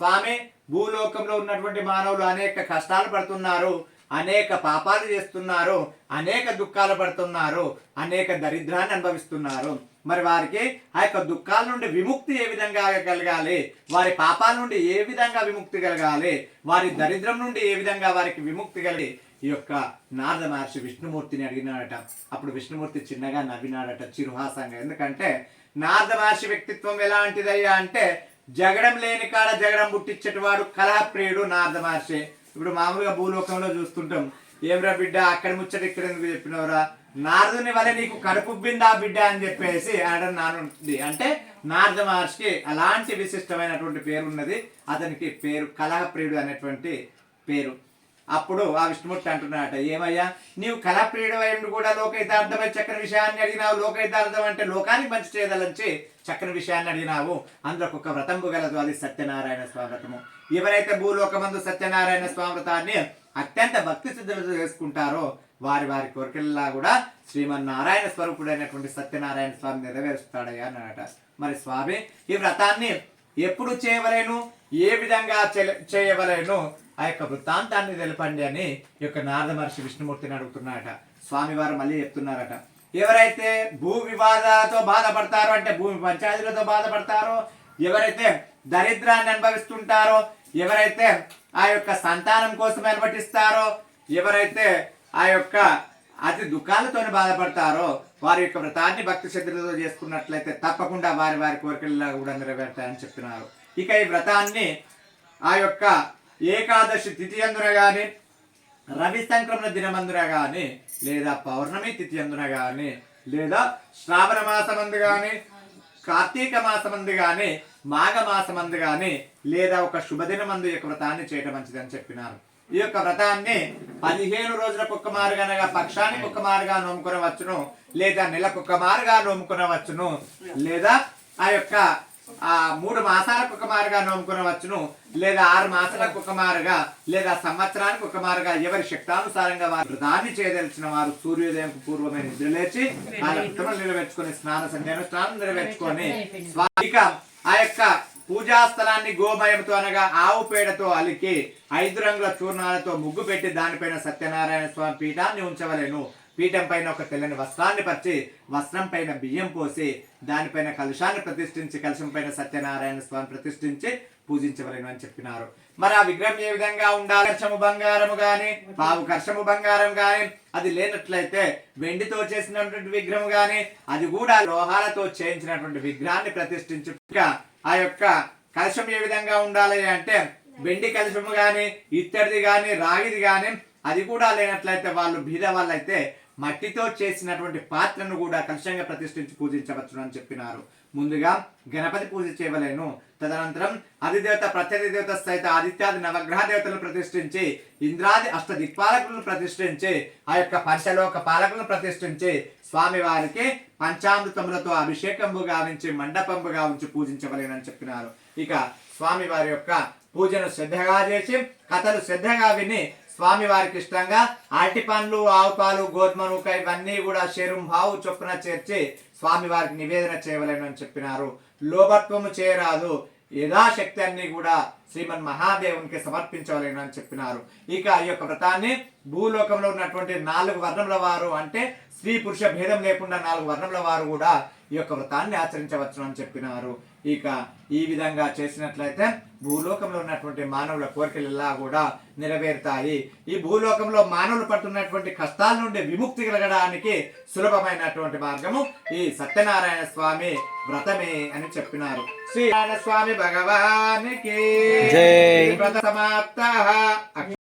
స్వామి భూలోకంలో ఉన్నటువంటి మానవులు అనేక కష్టాలు పడుతున్నారు, అనేక పాపాలు చేస్తున్నారు, అనేక దుఃఖాలు పడుతున్నారు, అనేక దరిద్రాన్ని అనుభవిస్తున్నారు. మరి వారికి ఆ యొక్క దుఃఖాల నుండి విముక్తి ఏ విధంగా కలగాలి, వారి పాపాల నుండి ఏ విధంగా విముక్తి కలగాలి, వారి దరిద్రం నుండి ఏ విధంగా వారికి విముక్తి కలిగి ఈ యొక్క నారద మహర్షి విష్ణుమూర్తిని అడిగినాడట. అప్పుడు విష్ణుమూర్తి చిన్నగా నవ్వినాడట చిరుహాసంగా. ఎందుకంటే నారద మహర్షి వ్యక్తిత్వం ఎలాంటిదయ్యా అంటే జగడం లేని కాడ జగడం పుట్టించేటివాడు కలహప్రియుడు నారద మహర్షి. ఇప్పుడు మామూలుగా భూలోకంలో చూస్తుంటాం, ఏమ్రా బిడ్డ అక్కడ ముచ్చట ఇక్కడ ఎందుకు చెప్పినవరా, నారదుని వల్ల నీకు కడుపుబ్బిందా బిడ్డ అని చెప్పేసి అనడం నానుంది. అంటే నారద మహర్షికి అలాంటి విశిష్టమైనటువంటి పేరు ఉన్నది. అతనికి పేరు కలహప్రియుడు అనేటువంటి పేరు. అప్పుడు ఆ విష్ణుమూర్తి అంటున్నాడట, ఏమయ్యా నీవు కళాప్రియుడు అయ్యుండి కూడా లోకైతార్థమై చక్కని విషయాన్ని అడిగినావు. లోకైతార్థం అంటే లోకానికి మంచి చేయదలంచి చక్కని విషయాన్ని అడిగినావు. అందులో ఒక వ్రతంబు గలదు, అది సత్యనారాయణ స్వామి వ్రతము. ఎవరైతే భూలోకమందు సత్యనారాయణ స్వామి వ్రతాన్ని అత్యంత భక్తి సిద్ధులతో చేసుకుంటారో వారి వారి కోరికల్లా కూడా శ్రీమన్నారాయణ స్వరూపుడైనటువంటి సత్యనారాయణ స్వామి నెరవేరుస్తాడయ్యా అన్నట. మరి స్వామి ఈ వ్రతాన్ని ఎప్పుడు చేయవలేను, ఏ విధంగా చేయవలేను, ఆ యొక్క వృత్తాంతాన్ని తెలపండి అని ఈ యొక్క నారద మహర్షి విష్ణుమూర్తిని అడుగుతున్నారట. స్వామివారు మళ్ళీ చెప్తున్నారట, ఎవరైతే భూ వివాదాలతో బాధపడతారో అంటే భూమి పంచాయతీలతో బాధపడతారో, ఎవరైతే దరిద్రాన్ని అనుభవిస్తుంటారో, ఎవరైతే ఆ యొక్క సంతానం కోసం అనుభటిస్తారో, ఎవరైతే ఆ యొక్క అతి దుఃఖాలతో బాధపడతారో వారి యొక్క వ్రతాన్ని భక్తి శ్రద్ధలతో చేసుకున్నట్లయితే తప్పకుండా వారి వారి కోరికల్లో కూడా నెరవేరుతాయని చెప్తున్నారు. ఇక ఈ వ్రతాన్ని ఆ యొక్క ఏకాదశి తిథి అందున కానీ, రవి సంక్రమణ దినమందున కానీ, లేదా పౌర్ణమి తిథి అందున కానీ, లేదా శ్రావణ మాసమందు కానీ, కార్తీక మాసమందు కానీ, మాఘ మాసమందు కానీ, లేదా ఒక శుభదినమందు ఈ యొక్క వ్రతాన్ని చేయటం మంచిదని చెప్పినారు. ఈ యొక్క వ్రతాన్ని 15 రోజులకు ఒక్క మారుగా అనగా పక్షానికి ఒక్క మారుగా నోముకునవచ్చును, లేదా నెలకు ఒక్క మారుగా నోముకునవచ్చును, లేదా ఆ యొక్క 3 మాసాలకు ఒక మారుగా నోముకునవచ్చును, లేదా 6 మాసాలకు ఒక మారుగా, లేదా సంవత్సరానికి ఒక మారుగా ఎవరి శక్తానుసారంగా వారు వ్రతాన్ని చేయదలిచిన వారు సూర్యోదయం పూర్వమైన నిద్రలేచి ఆ నెరవేర్చుకొని స్నానం నెరవేర్చుకొని ఇక ఆ యొక్క పూజా స్థలాన్ని గోమయంతో అనగా ఆవు పేడతో అలికి 5 రంగుల చూర్ణాలతో ముగ్గు పెట్టి దానిపైన సత్యనారాయణ స్వామి పీఠాన్ని ఉంచవలేను. పీఠం పైన ఒక తెల్లని వస్త్రాన్ని పరిచి వస్త్రం పైన బియ్యం పోసి దానిపైన కలుషాన్ని ప్రతిష్ఠించి కలుషం పైన సత్యనారాయణ స్వామి ప్రతిష్ఠించి పూజించవలేను అని చెప్పినారు. మరి ఆ విగ్రహం ఏ విధంగా ఉండాలి? కర్షము బంగారము గాని, పావు కర్షము బంగారం గాని, అది లేనట్లయితే వెండితో చేసినటువంటి విగ్రహం గాని, అది కూడా లోహాలతో చేయించినటువంటి విగ్రహాన్ని ప్రతిష్ఠించి ఆ యొక్క కలశం ఏ విధంగా ఉండాలి అంటే వెండి కలశము గాని, ఇత్తడిది గాని, రాగిది గాని, అది కూడా లేనట్లయితే వాళ్ళు బీద వాళ్ళైతే మట్టితో చేసినటువంటి పాత్రను కూడా కలశంగా ప్రతిష్ఠించి పూజించవచ్చును అని చెప్పినారు. ముందుగా గణపతి పూజ చేయవలేను. తదనంతరం అధిదేవత ప్రత్యధి దేవత సహిత ఆదిత్యాది నవగ్రహ దేవతలను ప్రతిష్ఠించి, ఇంద్రాది అష్ట దిక్పాలకులను ప్రతిష్ఠించి, ఆ యొక్క పంచలోక పాలకులను ప్రతిష్ఠించి స్వామి వారికి పంచామృతములతో అభిషేకంబు గావించి మండపంబు గావించి పూజించవలేనని చెప్పినారు. ఇక స్వామి వారి యొక్క పూజను శ్రద్ధగా చేసి కథలు శ్రద్ధగా విని స్వామి వారికి ఇష్టంగా అరటి పండ్లు, ఆవు పాలు, గోధుమ నూక ఇవన్నీ కూడా శరుంభావు చొప్పున చేర్చి స్వామి వారికి నివేదన చేయవలేను అని చెప్పినారు. లోభత్వము చేయరాదు, యథాశక్తి అన్ని కూడా శ్రీమన్ మహాదేవునికి సమర్పించవలేను అని చెప్పినారు. ఇక ఈ యొక్క వ్రతాన్ని భూలోకంలో ఉన్నటువంటి 4 వర్ణముల వారు అంటే స్త్రీ పురుష భేదం లేకుండా 4 వర్ణముల వారు కూడా ఈ యొక్క వ్రతాన్ని ఆచరించవచ్చు అని చెప్పినారు. ఇక ఈ విధంగా చేసినట్లయితే భూలోకంలో ఉన్నటువంటి మానవుల కోరికలెల్లా కూడా నెరవేరుతాయి. ఈ భూలోకంలో మానవులు పడుతున్నటువంటి కష్టాల నుండి విముక్తి కలగడానికి సులభమైనటువంటి మార్గము ఈ సత్యనారాయణ స్వామి వ్రతమే అని చెప్పినారు. శ్రీనారాయణ స్వామి భగవానికి జై. వ్రత సమాప్త.